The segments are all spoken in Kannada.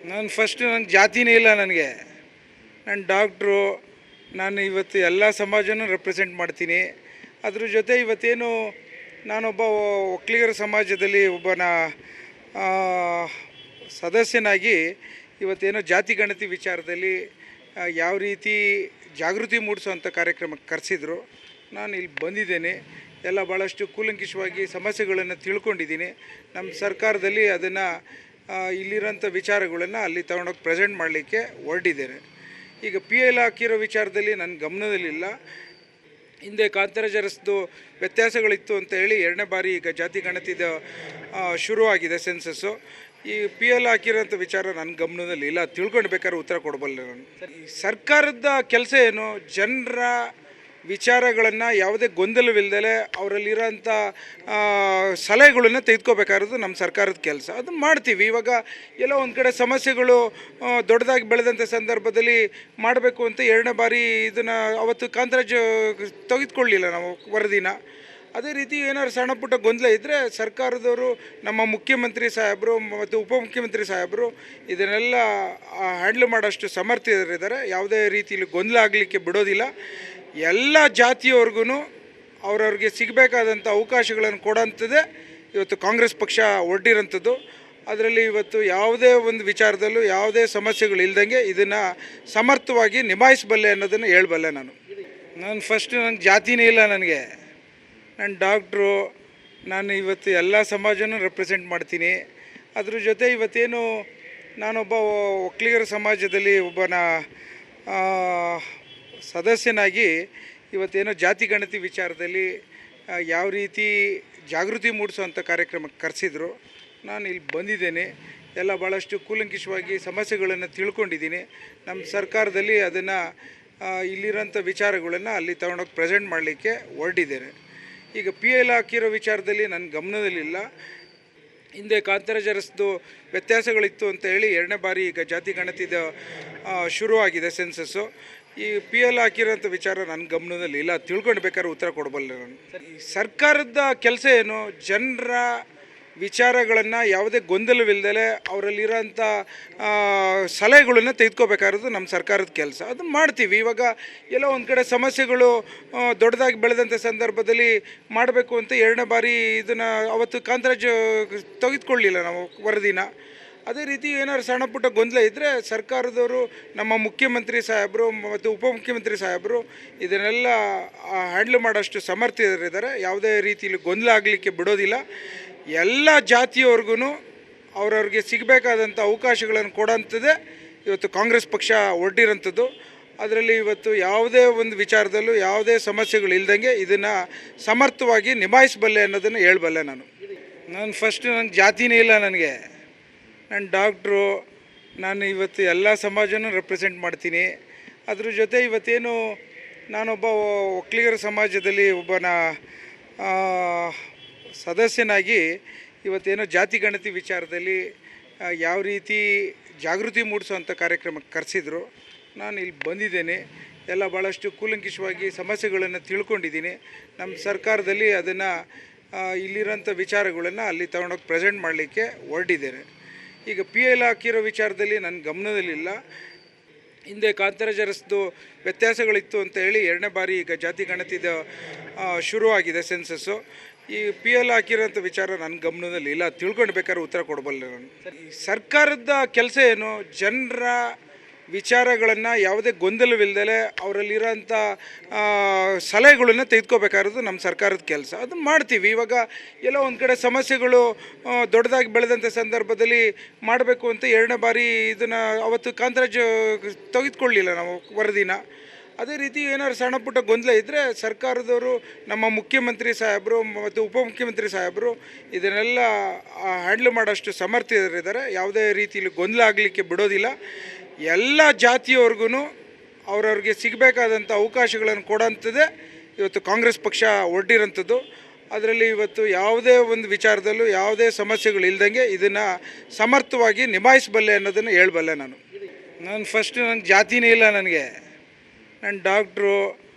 ನಾನು ಫಸ್ಟ್ ನನ್ನ ಜಾತಿನೇ ಇಲ್ಲ ನನಗೆ. ನಾನು ಡಾಕ್ಟ್ರು. ನಾನು ಇವತ್ತು ಎಲ್ಲ ಸಮಾಜನೂ ರೆಪ್ರೆಸೆಂಟ್ ಮಾಡ್ತೀನಿ. ಅದ್ರ ಜೊತೆ ಇವತ್ತೇನು ನಾನೊಬ್ಬ ಒಕ್ಕಲಿಗರ ಸಮಾಜದಲ್ಲಿ ಒಬ್ಬನ ಸದಸ್ಯನಾಗಿ ಇವತ್ತೇನೋ ಜಾತಿ ಗಣತಿ ವಿಚಾರದಲ್ಲಿ ಯಾವ ರೀತಿ ಜಾಗೃತಿ ಮೂಡಿಸೋವಂಥ ಕಾರ್ಯಕ್ರಮಕ್ಕೆ ಕರೆಸಿದ್ರು. ನಾನು ಇಲ್ಲಿ ಬಂದಿದ್ದೇನೆ. ಎಲ್ಲ ಭಾಳಷ್ಟು ಕೂಲಂಕಷವಾಗಿ ಸಮಸ್ಯೆಗಳನ್ನು ತಿಳ್ಕೊಂಡಿದ್ದೀನಿ. ನಮ್ಮ ಸರ್ಕಾರದಲ್ಲಿ ಅದನ್ನು ಇಲ್ಲಿರೋಂಥ ವಿಚಾರಗಳನ್ನು ಅಲ್ಲಿ ತಗೊಂಡೋಗಿ ಪ್ರೆಸೆಂಟ್ ಮಾಡಲಿಕ್ಕೆ ಹೊರಟಿದ್ದೇನೆ. ಈಗ PL ಹಾಕಿರೋ ವಿಚಾರದಲ್ಲಿ ನನ್ನ ಗಮನದಲ್ಲಿಲ್ಲ. ಹಿಂದೆ ಕಾಂತರಾಜರಸ್ದು ವ್ಯತ್ಯಾಸಗಳಿತ್ತು ಅಂತ ಹೇಳಿ 2ನೇ ಬಾರಿ ಈಗ ಜಾತಿ ಗಣತಿದ ಶುರುವಾಗಿದೆ ಸೆನ್ಸಸ್ಸು. ಈ PL ಹಾಕಿರೋಂಥ ವಿಚಾರ ನನ್ನ ಗಮನದಲ್ಲಿ ಇಲ್ಲ. ತಿಳ್ಕೊಂಡು ಬೇಕಾದ್ರೆ ಉತ್ತರ ಕೊಡಬಲ್ಲೆ ನಾನು. ಸರ್ಕಾರದ ಕೆಲಸ ಏನು? ಜನರ ವಿಚಾರಗಳನ್ನು ಯಾವುದೇ ಗೊಂದಲವಿಲ್ಲದೆ ಅವರಲ್ಲಿರೋಂಥ ಸಲಹೆಗಳನ್ನು ತೆಗೆದುಕೋಬೇಕಾಗಿರೋದು ನಮ್ಮ ಸರ್ಕಾರದ ಕೆಲಸ. ಅದನ್ನು ಮಾಡ್ತೀವಿ. ಇವಾಗ ಎಲ್ಲೋ ಒಂದು ಕಡೆ ಸಮಸ್ಯೆಗಳು ದೊಡ್ಡದಾಗಿ ಬೆಳೆದಂಥ ಸಂದರ್ಭದಲ್ಲಿ ಮಾಡಬೇಕು ಅಂತ 2ನೇ ಬಾರಿ ಇದನ್ನು ಅವತ್ತು ಕಾಂತರಾಜ್ ತೆಗೆದುಕೊಳ್ಳಲಿಲ್ಲ ನಾವು ವರದಿನ. ಅದೇ ರೀತಿ ಏನಾದ್ರು ಸಣ್ಣ ಪುಟ್ಟ ಗೊಂದಲ ಇದ್ದರೆ ಸರ್ಕಾರದವರು, ನಮ್ಮ ಮುಖ್ಯಮಂತ್ರಿ ಸಾಹೇಬರು ಮತ್ತು ಉಪಮುಖ್ಯಮಂತ್ರಿ ಸಾಹೇಬರು ಇದನ್ನೆಲ್ಲ ಹ್ಯಾಂಡ್ಲ್ ಮಾಡೋಷ್ಟು ಸಮರ್ಥರಿದ್ದಾರೆ. ಯಾವುದೇ ರೀತಿಯಲ್ಲಿ ಗೊಂದಲ ಆಗಲಿಕ್ಕೆ ಬಿಡೋದಿಲ್ಲ. ಎಲ್ಲ ಜಾತಿಯವ್ರಿಗೂ ಅವ್ರವ್ರಿಗೆ ಸಿಗಬೇಕಾದಂಥ ಅವಕಾಶಗಳನ್ನು ಕೊಡೋಂಥದ್ದೇ ಇವತ್ತು ಕಾಂಗ್ರೆಸ್ ಪಕ್ಷ ಹೊರಟಿರೋಂಥದ್ದು. ಅದರಲ್ಲಿ ಇವತ್ತು ಯಾವುದೇ ಒಂದು ವಿಚಾರದಲ್ಲೂ ಯಾವುದೇ ಸಮಸ್ಯೆಗಳು ಇಲ್ದಂಗೆ ಇದನ್ನು ಸಮರ್ಥವಾಗಿ ನಿಭಾಯಿಸಬಲ್ಲೆ ಅನ್ನೋದನ್ನು ಹೇಳಬಲ್ಲೆ ನಾನು ಫಸ್ಟ್ ನನ್ನ ಜಾತಿನೇ ಇಲ್ಲ ನನಗೆ. ನಾನು ಡಾಕ್ಟ್ರು. ನಾನು ಇವತ್ತು ಎಲ್ಲ ಸಮಾಜನೂ ರೆಪ್ರೆಸೆಂಟ್ ಮಾಡ್ತೀನಿ. ಅದ್ರ ಜೊತೆ ಇವತ್ತೇನು ನಾನೊಬ್ಬ ಒಕ್ಕಲಿಗರ ಸಮಾಜದಲ್ಲಿ ಒಬ್ಬನ ಸದಸ್ಯನಾಗಿ ಇವತ್ತೇನೋ ಜಾತಿ ಗಣತಿ ವಿಚಾರದಲ್ಲಿ ಯಾವ ರೀತಿ ಜಾಗೃತಿ ಮೂಡಿಸೋವಂಥ ಕಾರ್ಯಕ್ರಮಕ್ಕೆ ಕರೆಸಿದ್ರು. ನಾನು ಇಲ್ಲಿ ಬಂದಿದ್ದೇನೆ. ಎಲ್ಲ ಭಾಳಷ್ಟು ಕೂಲಂಕಷವಾಗಿ ಸಮಸ್ಯೆಗಳನ್ನು ತಿಳ್ಕೊಂಡಿದ್ದೀನಿ. ನಮ್ಮ ಸರ್ಕಾರದಲ್ಲಿ ಅದನ್ನು ಇಲ್ಲಿರೋಂಥ ವಿಚಾರಗಳನ್ನು ಅಲ್ಲಿ ತಗೊಂಡೋಗಿ ಪ್ರೆಸೆಂಟ್ ಮಾಡಲಿಕ್ಕೆ ಹೊರಟಿದ್ದೇನೆ. ಈಗ PL ಹಾಕಿರೋ ವಿಚಾರದಲ್ಲಿ ನನ್ನ ಗಮನದಲ್ಲಿಲ್ಲ. ಹಿಂದೆ ಕಾಂತರಾಜರಸ್ದು ವ್ಯತ್ಯಾಸಗಳಿತ್ತು ಅಂತ ಹೇಳಿ 2ನೇ ಬಾರಿ ಈಗ ಜಾತಿ ಗಣತಿದ ಶುರುವಾಗಿದೆ ಸೆನ್ಸಸ್ಸು. ಈ PL ಹಾಕಿರೋಂಥ ವಿಚಾರ ನನ್ನ ಗಮನದಲ್ಲಿ ಇಲ್ಲ. ತಿಳ್ಕೊಂಡು ಬೇಕಾದ್ರೆ ಉತ್ತರ ಕೊಡಬಲ್ಲೆ ನಾನು. ಸರ್ಕಾರದ ಕೆಲಸ ಏನು? ಜನರ ವಿಚಾರಗಳನ್ನು ಯಾವುದೇ ಗೊಂದಲವಿಲ್ಲದೆ ಅವರಲ್ಲಿರೋಂಥ ಸಲಹೆಗಳನ್ನು ತೆಗೆದುಕೋಬೇಕಾಗಿರೋದು ನಮ್ಮ ಸರ್ಕಾರದ ಕೆಲಸ. ಅದನ್ನು ಮಾಡ್ತೀವಿ. ಇವಾಗ ಎಲ್ಲೋ ಒಂದು ಕಡೆ ಸಮಸ್ಯೆಗಳು ದೊಡ್ಡದಾಗಿ ಬೆಳೆದಂಥ ಸಂದರ್ಭದಲ್ಲಿ ಮಾಡಬೇಕು ಅಂತ 2ನೇ ಬಾರಿ ಇದನ್ನು ಅವತ್ತು ಕಾಂತರಾಜ್ ತೆಗೆದುಕೊಳ್ಳಲಿಲ್ಲ ನಾವು ವರದಿನ. ಅದೇ ರೀತಿ ಏನಾದ್ರು ಸಣ್ಣ ಪುಟ್ಟ ಗೊಂದಲ ಇದ್ದರೆ ಸರ್ಕಾರದವರು, ನಮ್ಮ ಮುಖ್ಯಮಂತ್ರಿ ಸಾಹೇಬರು ಮತ್ತು ಉಪಮುಖ್ಯಮಂತ್ರಿ ಸಾಹೇಬರು ಇದನ್ನೆಲ್ಲ ಹ್ಯಾಂಡ್ಲ್ ಮಾಡೋಷ್ಟು ಸಮರ್ಥರಿದ್ದಾರೆ. ಯಾವುದೇ ರೀತಿಯಲ್ಲಿ ಗೊಂದಲ ಆಗಲಿಕ್ಕೆ ಬಿಡೋದಿಲ್ಲ. ಎಲ್ಲ ಜಾತಿಯವ್ರಿಗೂ ಅವ್ರವ್ರಿಗೆ ಸಿಗಬೇಕಾದಂಥ ಅವಕಾಶಗಳನ್ನು ಕೊಡೋಂಥದ್ದೇ ಇವತ್ತು ಕಾಂಗ್ರೆಸ್ ಪಕ್ಷ ಹೊರಟಿರೋಂಥದ್ದು. ಅದರಲ್ಲಿ ಇವತ್ತು ಯಾವುದೇ ಒಂದು ವಿಚಾರದಲ್ಲೂ ಯಾವುದೇ ಸಮಸ್ಯೆಗಳು ಇಲ್ದಂಗೆ ಇದನ್ನು ಸಮರ್ಥವಾಗಿ ನಿಭಾಯಿಸಬಲ್ಲೆ ಅನ್ನೋದನ್ನು ಹೇಳಬಲ್ಲೆ ನಾನು ಫಸ್ಟ್ ನನ್ನ ಜಾತಿನೇ ಇಲ್ಲ ನನಗೆ. ನಾನು ಡಾಕ್ಟ್ರು. ನಾನು ಇವತ್ತು ಎಲ್ಲ ಸಮಾಜನೂ ರೆಪ್ರೆಸೆಂಟ್ ಮಾಡ್ತೀನಿ. ಅದ್ರ ಜೊತೆ ಇವತ್ತೇನು ನಾನೊಬ್ಬ ಒಕ್ಕಲಿಗರ ಸಮಾಜದಲ್ಲಿ ಒಬ್ಬನ ಸದಸ್ಯನಾಗಿ ಇವತ್ತೇನೋ ಜಾತಿ ಗಣತಿ ವಿಚಾರದಲ್ಲಿ ಯಾವ ರೀತಿ ಜಾಗೃತಿ ಮೂಡಿಸೋವಂಥ ಕಾರ್ಯಕ್ರಮಕ್ಕೆ ಕರೆಸಿದ್ರು. ನಾನು ಇಲ್ಲಿ ಬಂದಿದ್ದೇನೆ. ಎಲ್ಲ ಭಾಳಷ್ಟು ಕೂಲಂಕಷವಾಗಿ ಸಮಸ್ಯೆಗಳನ್ನು ತಿಳ್ಕೊಂಡಿದ್ದೀನಿ. ನಮ್ಮ ಸರ್ಕಾರದಲ್ಲಿ ಅದನ್ನು ಇಲ್ಲಿರೋಂಥ ವಿಚಾರಗಳನ್ನು ಅಲ್ಲಿ ತಗೊಂಡೋಗಿ ಪ್ರೆಸೆಂಟ್ ಮಾಡಲಿಕ್ಕೆ ಹೊರಟಿದ್ದೇನೆ. ಈಗ PL ಹಾಕಿರೋ ವಿಚಾರದಲ್ಲಿ ನನ್ನ ಗಮನದಲ್ಲಿಲ್ಲ. ಹಿಂದೆ ಕಾಂತರಾಜರಸ್ದು ವ್ಯತ್ಯಾಸಗಳಿತ್ತು ಅಂತ ಹೇಳಿ 2ನೇ ಬಾರಿ ಈಗ ಜಾತಿ ಗಣತಿದ ಶುರುವಾಗಿದೆ ಸೆನ್ಸಸ್ಸು. ಈ PL ಹಾಕಿರೋಂಥ ವಿಚಾರ ನನ್ನ ಗಮನದಲ್ಲಿ ಇಲ್ಲ. ತಿಳ್ಕೊಂಡು ಬೇಕಾದ್ರೆ ಉತ್ತರ ಕೊಡಬಲ್ಲೆ ನಾನು. ಸರ್ಕಾರದ ಕೆಲಸ ಏನು? ಜನರ ವಿಚಾರಗಳನ್ನು ಯಾವುದೇ ಗೊಂದಲವಿಲ್ಲದೆ ಅವರಲ್ಲಿರೋಂಥ ಸಲಹೆಗಳನ್ನು ತೆಗೆದುಕೋಬೇಕಾಗಿರೋದು ನಮ್ಮ ಸರ್ಕಾರದ ಕೆಲಸ. ಅದನ್ನು ಮಾಡ್ತೀವಿ. ಇವಾಗ ಎಲ್ಲೋ ಒಂದು ಕಡೆ ಸಮಸ್ಯೆಗಳು ದೊಡ್ಡದಾಗಿ ಬೆಳೆದಂಥ ಸಂದರ್ಭದಲ್ಲಿ ಮಾಡಬೇಕು ಅಂತ 2ನೇ ಬಾರಿ ಇದನ್ನು ಅವತ್ತು ಕಾಂತರಾಜ್ ತೆಗೆದುಕೊಳ್ಳಲಿಲ್ಲ ನಾವು ವರದಿನ. ಅದೇ ರೀತಿ ಏನಾದ್ರು ಸಣ್ಣ ಪುಟ್ಟ ಗೊಂದಲ ಇದ್ದರೆ ಸರ್ಕಾರದವರು, ನಮ್ಮ ಮುಖ್ಯಮಂತ್ರಿ ಸಾಹೇಬರು ಮತ್ತು ಉಪಮುಖ್ಯಮಂತ್ರಿ ಸಾಹೇಬರು ಇದನ್ನೆಲ್ಲ ಹ್ಯಾಂಡ್ಲ್ ಮಾಡೋಷ್ಟು ಸಮರ್ಥರಿದ್ದಾರೆ. ಯಾವುದೇ ರೀತಿಯಲ್ಲಿ ಗೊಂದಲ ಆಗಲಿಕ್ಕೆ ಬಿಡೋದಿಲ್ಲ. ಎಲ್ಲ ಜಾತಿಯವ್ರಿಗೂ ಅವ್ರವ್ರಿಗೆ ಸಿಗಬೇಕಾದಂಥ ಅವಕಾಶಗಳನ್ನು ಕೊಡೋಂಥದ್ದೇ ಇವತ್ತು ಕಾಂಗ್ರೆಸ್ ಪಕ್ಷ ಹೊರಟಿರೋಂಥದ್ದು. ಅದರಲ್ಲಿ ಇವತ್ತು ಯಾವುದೇ ಒಂದು ವಿಚಾರದಲ್ಲೂ ಯಾವುದೇ ಸಮಸ್ಯೆಗಳು ಇಲ್ದಂಗೆ ಇದನ್ನು ಸಮರ್ಥವಾಗಿ ನಿಭಾಯಿಸಬಲ್ಲೆ ಅನ್ನೋದನ್ನು ಹೇಳಬಲ್ಲೆ ನಾನು ಫಸ್ಟ್ ನನ್ನ ಜಾತಿನೇ ಇಲ್ಲ ನನಗೆ. ನಾನು ಡಾಕ್ಟ್ರು.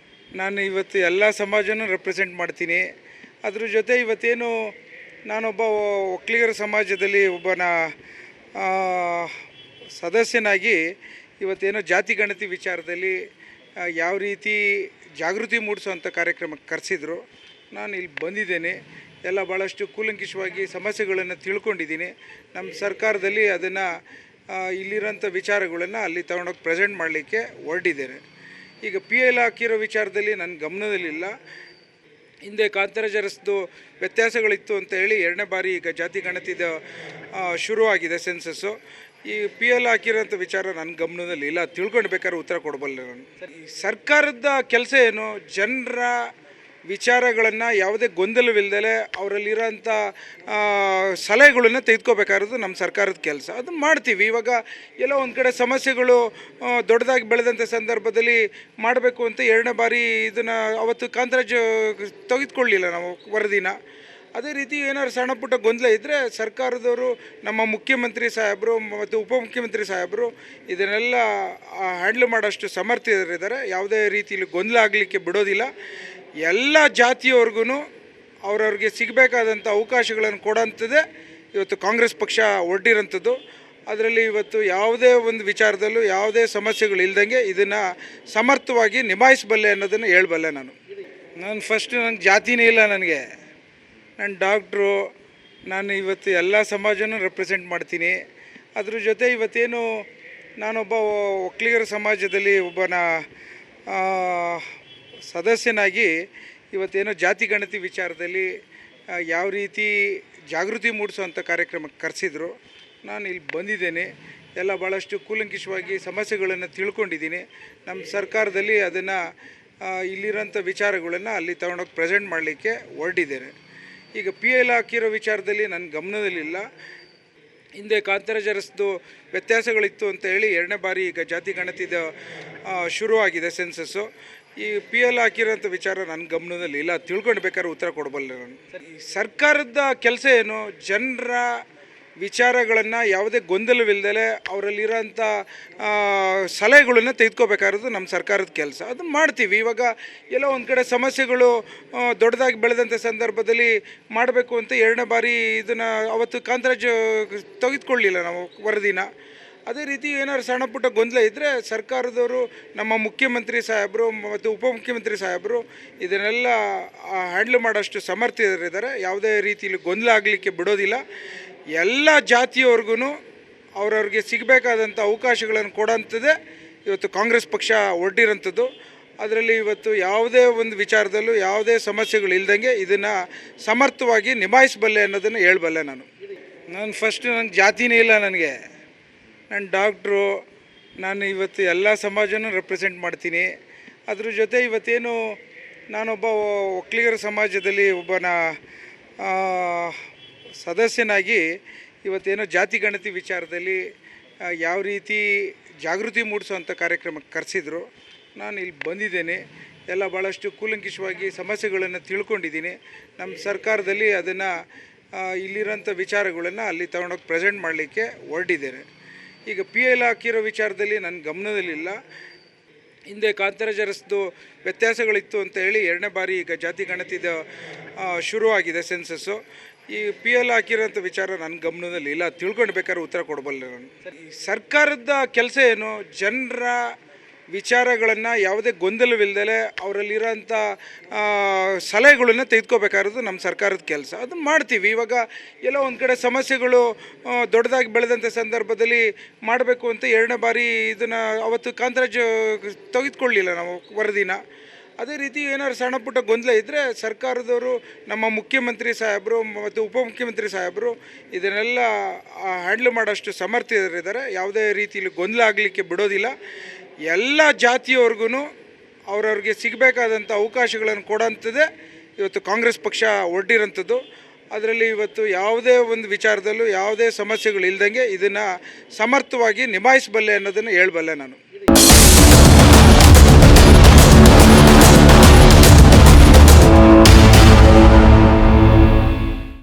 ನಾನು ಇವತ್ತು ಎಲ್ಲ ಸಮಾಜನೂ ರೆಪ್ರೆಸೆಂಟ್ ಮಾಡ್ತೀನಿ. ಅದ್ರ ಜೊತೆ ಇವತ್ತೇನು ನಾನೊಬ್ಬ ಒಕ್ಕಲಿಗರ ಸಮಾಜದಲ್ಲಿ ಒಬ್ಬನ ಸದಸ್ಯನಾಗಿ ಇವತ್ತೇನೋ ಜಾತಿ ಗಣತಿ ವಿಚಾರದಲ್ಲಿ ಯಾವ ರೀತಿ ಜಾಗೃತಿ ಮೂಡಿಸುವಂಥ ಕಾರ್ಯಕ್ರಮಕ್ಕೆ ಕರೆಸಿದ್ರು. ನಾನು ಇಲ್ಲಿ ಬಂದಿದ್ದೇನೆ. ಎಲ್ಲ ಭಾಳಷ್ಟು ಕೂಲಂಕಷವಾಗಿ ಸಮಸ್ಯೆಗಳನ್ನು ತಿಳ್ಕೊಂಡಿದ್ದೀನಿ. ನಮ್ಮ ಸರ್ಕಾರದಲ್ಲಿ ಅದನ್ನು ಇಲ್ಲಿರೋಂಥ ವಿಚಾರಗಳನ್ನು ಅಲ್ಲಿ ತಗೊಂಡೋಗಿ ಪ್ರೆಸೆಂಟ್ ಮಾಡಲಿಕ್ಕೆ ಹೊರಟಿದ್ದೇನೆ. ಈಗ PL ಹಾಕಿರೋ ವಿಚಾರದಲ್ಲಿ ನನ್ನ ಗಮನದಲ್ಲಿಲ್ಲ. ಹಿಂದೆ ಕಾಂತರಾಜರಸ್ದು ವ್ಯತ್ಯಾಸಗಳಿತ್ತು ಅಂತ ಹೇಳಿ 2ನೇ ಬಾರಿ ಈಗ ಜಾತಿ ಗಣತಿದ ಶುರುವಾಗಿದೆ ಸೆನ್ಸಸ್ಸು. ಈ PL ಹಾಕಿರೋಂಥ ವಿಚಾರ ನನ್ನ ಗಮನದಲ್ಲಿ ಇಲ್ಲ. ತಿಳ್ಕೊಂಡು ಬೇಕಾದ್ರೆ ಉತ್ತರ ಕೊಡಬಲ್ಲೆ ನಾನು. ಸರ್ಕಾರದ ಕೆಲಸ ಏನು, ಜನರ ವಿಚಾರಗಳನ್ನು ಯಾವುದೇ ಗೊಂದಲವಿಲ್ಲದೆ ಅವರಲ್ಲಿರೋಂಥ ಸಲಹೆಗಳನ್ನು ತೆಗೆದುಕೋಬೇಕಾಗಿರೋದು ನಮ್ಮ ಸರ್ಕಾರದ ಕೆಲಸ. ಅದನ್ನು ಮಾಡ್ತೀವಿ. ಇವಾಗ ಎಲ್ಲೋ ಒಂದು ಕಡೆ ಸಮಸ್ಯೆಗಳು ದೊಡ್ಡದಾಗಿ ಬೆಳೆದಂಥ ಸಂದರ್ಭದಲ್ಲಿ ಮಾಡಬೇಕು ಅಂತ 2ನೇ ಬಾರಿ ಇದನ್ನು ಅವತ್ತು ಕಾಂತರಾಜ್ ತೆಗೆದುಕೊಳ್ಳಿಲ್ಲ ನಾವು ವರದಿನ. ಅದೇ ರೀತಿ ಏನಾದ್ರು ಸಣ್ಣ ಪುಟ್ಟ ಗೊಂದಲ ಇದ್ದರೆ ಸರ್ಕಾರದವರು, ನಮ್ಮ ಮುಖ್ಯಮಂತ್ರಿ ಸಾಹೇಬರು ಮತ್ತು ಉಪಮುಖ್ಯಮಂತ್ರಿ ಸಾಹೇಬರು ಇದನ್ನೆಲ್ಲ ಹ್ಯಾಂಡ್ಲ್ ಮಾಡೋಷ್ಟು ಸಮರ್ಥರಿದ್ದಾರೆ. ಯಾವುದೇ ರೀತಿಯಲ್ಲಿ ಗೊಂದಲ ಆಗಲಿಕ್ಕೆ ಬಿಡೋದಿಲ್ಲ. ಎಲ್ಲ ಜಾತಿಯವ್ರಿಗೂ ಅವ್ರವ್ರಿಗೆ ಸಿಗಬೇಕಾದಂಥ ಅವಕಾಶಗಳನ್ನು ಕೊಡೋಂಥದ್ದೇ ಇವತ್ತು ಕಾಂಗ್ರೆಸ್ ಪಕ್ಷ ಹೊರಟಿರೋಂಥದ್ದು. ಅದರಲ್ಲಿ ಇವತ್ತು ಯಾವುದೇ ಒಂದು ವಿಚಾರದಲ್ಲೂ ಯಾವುದೇ ಸಮಸ್ಯೆಗಳು ಇಲ್ದಂಗೆ ಇದನ್ನು ಸಮರ್ಥವಾಗಿ ನಿಭಾಯಿಸಬಲ್ಲೆ ಅನ್ನೋದನ್ನು ಹೇಳಬಲ್ಲೆ ನಾನು ಫಸ್ಟು ನನ್ನ ಜಾತಿನೇ ಇಲ್ಲ. ನಾನು ಡಾಕ್ಟ್ರು. ನಾನು ಇವತ್ತು ಎಲ್ಲ ಸಮಾಜನೂ ರೆಪ್ರೆಸೆಂಟ್ ಮಾಡ್ತೀನಿ. ಅದ್ರ ಜೊತೆ ಇವತ್ತೇನು ನಾನೊಬ್ಬ ಒಕ್ಕಲಿಗರ ಸಮಾಜದಲ್ಲಿ ಒಬ್ಬನ ಸದಸ್ಯನಾಗಿ ಇವತ್ತೇನೋ ಜಾತಿ ಗಣತಿ ವಿಚಾರದಲ್ಲಿ ಯಾವ ರೀತಿ ಜಾಗೃತಿ ಮೂಡಿಸುವಂಥ ಕಾರ್ಯಕ್ರಮಕ್ಕೆ ಕರೆಸಿದ್ರು. ನಾನು ಇಲ್ಲಿ ಬಂದಿದ್ದೇನೆ. ಎಲ್ಲ ಭಾಳಷ್ಟು ಕೂಲಂಕಷವಾಗಿ ಸಮಸ್ಯೆಗಳನ್ನು ತಿಳ್ಕೊಂಡಿದ್ದೀನಿ. ನಮ್ಮ ಸರ್ಕಾರದಲ್ಲಿ ಅದನ್ನು ಇಲ್ಲಿರೋಂಥ ವಿಚಾರಗಳನ್ನು ಅಲ್ಲಿ ತಗೊಂಡೋಗಿ ಪ್ರೆಸೆಂಟ್ ಮಾಡಲಿಕ್ಕೆ ಹೊರಟಿದ್ದೇನೆ. ಈಗ PL ಹಾಕಿರೋ ವಿಚಾರದಲ್ಲಿ ನನ್ನ ಗಮನದಲ್ಲಿಲ್ಲ. ಹಿಂದೆ ಕಾಂತರಾಜರಸ್ದು ವ್ಯತ್ಯಾಸಗಳಿತ್ತು ಅಂತ ಹೇಳಿ 2ನೇ ಬಾರಿ ಈಗ ಜಾತಿ ಗಣತಿದ ಶುರುವಾಗಿದೆ ಸೆನ್ಸಸ್ಸು. ಈ PL ಹಾಕಿರೋಂಥ ವಿಚಾರ ನನ್ನ ಗಮನದಲ್ಲಿ ಇಲ್ಲ. ತಿಳ್ಕೊಂಡು ಬೇಕಾದ್ರೆ ಉತ್ತರ ಕೊಡಬಲ್ಲೆ ನಾನು. ಸರ್ಕಾರದ ಕೆಲಸ ಏನು, ಜನರ ವಿಚಾರಗಳನ್ನು ಯಾವುದೇ ಗೊಂದಲವಿಲ್ಲದೆ ಅವರಲ್ಲಿರೋಂಥ ಸಲಹೆಗಳನ್ನು ತೆಗೆದುಕೋಬೇಕಾಗಿರೋದು ನಮ್ಮ ಸರ್ಕಾರದ ಕೆಲಸ. ಅದನ್ನು ಮಾಡ್ತೀವಿ. ಇವಾಗ ಎಲ್ಲೋ ಒಂದು ಕಡೆ ಸಮಸ್ಯೆಗಳು ದೊಡ್ಡದಾಗಿ ಬೆಳೆದಂಥ ಸಂದರ್ಭದಲ್ಲಿ ಮಾಡಬೇಕು ಅಂತ 2ನೇ ಬಾರಿ ಇದನ್ನು ಅವತ್ತು ಕಾಂತರಾಜ್ ತೆಗೆದುಕೊಳ್ಳಿಲ್ಲ ನಾವು ವರದಿನ. ಅದೇ ರೀತಿ ಏನಾದ್ರು ಸಣ್ಣ ಪುಟ್ಟ ಗೊಂದಲ ಇದ್ದರೆ ಸರ್ಕಾರದವರು, ನಮ್ಮ ಮುಖ್ಯಮಂತ್ರಿ ಸಾಹೇಬರು ಮತ್ತು ಉಪಮುಖ್ಯಮಂತ್ರಿ ಸಾಹೇಬರು ಇದನ್ನೆಲ್ಲ ಹ್ಯಾಂಡ್ಲ್ ಮಾಡೋಷ್ಟು ಸಮರ್ಥರಿದ್ದಾರೆ. ಯಾವುದೇ ರೀತಿಯಲ್ಲಿ ಗೊಂದಲ ಆಗಲಿಕ್ಕೆ ಬಿಡೋದಿಲ್ಲ. ಎಲ್ಲ ಜಾತಿಯವ್ರಿಗೂ ಅವ್ರವ್ರಿಗೆ ಸಿಗಬೇಕಾದಂಥ ಅವಕಾಶಗಳನ್ನು ಕೊಡೋಂಥದ್ದೇ ಇವತ್ತು ಕಾಂಗ್ರೆಸ್ ಪಕ್ಷ ಹೊರಟಿರೋಂಥದ್ದು. ಅದರಲ್ಲಿ ಇವತ್ತು ಯಾವುದೇ ಒಂದು ವಿಚಾರದಲ್ಲೂ ಯಾವುದೇ ಸಮಸ್ಯೆಗಳು ಇಲ್ದಂಗೆ ಇದನ್ನು ಸಮರ್ಥವಾಗಿ ನಿಭಾಯಿಸಬಲ್ಲೆ ಅನ್ನೋದನ್ನು ಹೇಳಬಲ್ಲೆ ನಾನು ಫಸ್ಟು ನನ್ನ ಜಾತಿನೇ ಇಲ್ಲ. ನಾನು ಡಾಕ್ಟ್ರು. ನಾನು ಇವತ್ತು ಎಲ್ಲ ಸಮಾಜನೂ ರೆಪ್ರೆಸೆಂಟ್ ಮಾಡ್ತೀನಿ. ಅದ್ರ ಜೊತೆ ಇವತ್ತೇನು ನಾನೊಬ್ಬ ಒಕ್ಕಲಿಗರ ಸಮಾಜದಲ್ಲಿ ಒಬ್ಬನ ಸದಸ್ಯನಾಗಿ ಇವತ್ತೇನೋ ಜಾತಿ ಗಣತಿ ವಿಚಾರದಲ್ಲಿ ಯಾವ ರೀತಿ ಜಾಗೃತಿ ಮೂಡಿಸುವಂಥ ಕಾರ್ಯಕ್ರಮಕ್ಕೆ ಕರೆಸಿದ್ರು. ನಾನು ಇಲ್ಲಿ ಬಂದಿದ್ದೇನೆ. ಎಲ್ಲ ಭಾಳಷ್ಟು ಕೂಲಂಕಷವಾಗಿ ಸಮಸ್ಯೆಗಳನ್ನು ತಿಳ್ಕೊಂಡಿದ್ದೀನಿ. ನಮ್ಮ ಸರ್ಕಾರದಲ್ಲಿ ಅದನ್ನು ಇಲ್ಲಿರೋಂಥ ವಿಚಾರಗಳನ್ನು ಅಲ್ಲಿ ತಗೊಂಡೋಗಿ ಪ್ರೆಸೆಂಟ್ ಮಾಡಲಿಕ್ಕೆ ಹೊರಟಿದ್ದೇನೆ. ಈಗ PL ಹಾಕಿರೋ ವಿಚಾರದಲ್ಲಿ ನನ್ನ ಗಮನದಲ್ಲಿಲ್ಲ. ಹಿಂದೆ ಕಾಂತರಾಜರಸ್ದು ವ್ಯತ್ಯಾಸಗಳಿತ್ತು ಅಂತ ಹೇಳಿ 2ನೇ ಬಾರಿ ಈಗ ಜಾತಿ ಗಣತಿದ ಶುರುವಾಗಿದೆ ಸೆನ್ಸಸ್ಸು. ಈ PL ಹಾಕಿರೋಂಥ ವಿಚಾರ ನನ್ನ ಗಮನದಲ್ಲಿ ಇಲ್ಲ. ತಿಳ್ಕೊಂಡು ಬೇಕಾದ್ರೆ ಉತ್ತರ ಕೊಡಬಲ್ಲೆ ನಾನು. ಸರ್ಕಾರದ ಕೆಲಸ ಏನು, ಜನರ ವಿಚಾರಗಳನ್ನು ಯಾವುದೇ ಗೊಂದಲವಿಲ್ಲದೆ ಅವರಲ್ಲಿರೋಂಥ ಸಲಹೆಗಳನ್ನು ತೆಗೆದುಕೋಬೇಕಾಗಿರೋದು ನಮ್ಮ ಸರ್ಕಾರದ ಕೆಲಸ. ಅದನ್ನು ಮಾಡ್ತೀವಿ. ಇವಾಗ ಎಲ್ಲೋ ಒಂದು ಕಡೆ ಸಮಸ್ಯೆಗಳು ದೊಡ್ಡದಾಗಿ ಬೆಳೆದಂಥ ಸಂದರ್ಭದಲ್ಲಿ ಮಾಡಬೇಕು ಅಂತ 2ನೇ ಬಾರಿ ಇದನ್ನು ಅವತ್ತು ಕಾಂತರಾಜ್ ತೆಗೆದುಕೊಳ್ಳಿಲ್ಲ ನಾವು ವರದಿನ. ಅದೇ ರೀತಿ ಏನಾದ್ರು ಸಣ್ಣ ಪುಟ್ಟ ಗೊಂದಲ ಇದ್ದರೆ ಸರ್ಕಾರದವರು, ನಮ್ಮ ಮುಖ್ಯಮಂತ್ರಿ ಸಾಹೇಬರು ಮತ್ತು ಉಪಮುಖ್ಯಮಂತ್ರಿ ಸಾಹೇಬರು ಇದನ್ನೆಲ್ಲ ಹ್ಯಾಂಡ್ಲ್ ಮಾಡೋಷ್ಟು ಸಮರ್ಥರಿದ್ದಾರೆ. ಯಾವುದೇ ರೀತಿಯಲ್ಲಿ ಗೊಂದಲ ಆಗಲಿಕ್ಕೆ ಬಿಡೋದಿಲ್ಲ. ಎಲ್ಲ ಜಾತಿಯವ್ರಿಗೂ ಅವ್ರವ್ರಿಗೆ ಸಿಗಬೇಕಾದಂಥ ಅವಕಾಶಗಳನ್ನು ಕೊಡೋಂಥದ್ದೇ ಇವತ್ತು ಕಾಂಗ್ರೆಸ್ ಪಕ್ಷ ಹೊರಟಿರೋಂಥದ್ದು. ಅದರಲ್ಲಿ ಇವತ್ತು ಯಾವುದೇ ಒಂದು ವಿಚಾರದಲ್ಲೂ ಯಾವುದೇ ಸಮಸ್ಯೆಗಳು ಇಲ್ದಂಗೆ ಇದನ್ನು ಸಮರ್ಥವಾಗಿ ನಿಭಾಯಿಸಬಲ್ಲೆ ಅನ್ನೋದನ್ನು ಹೇಳಬಲ್ಲೆ ನಾನು.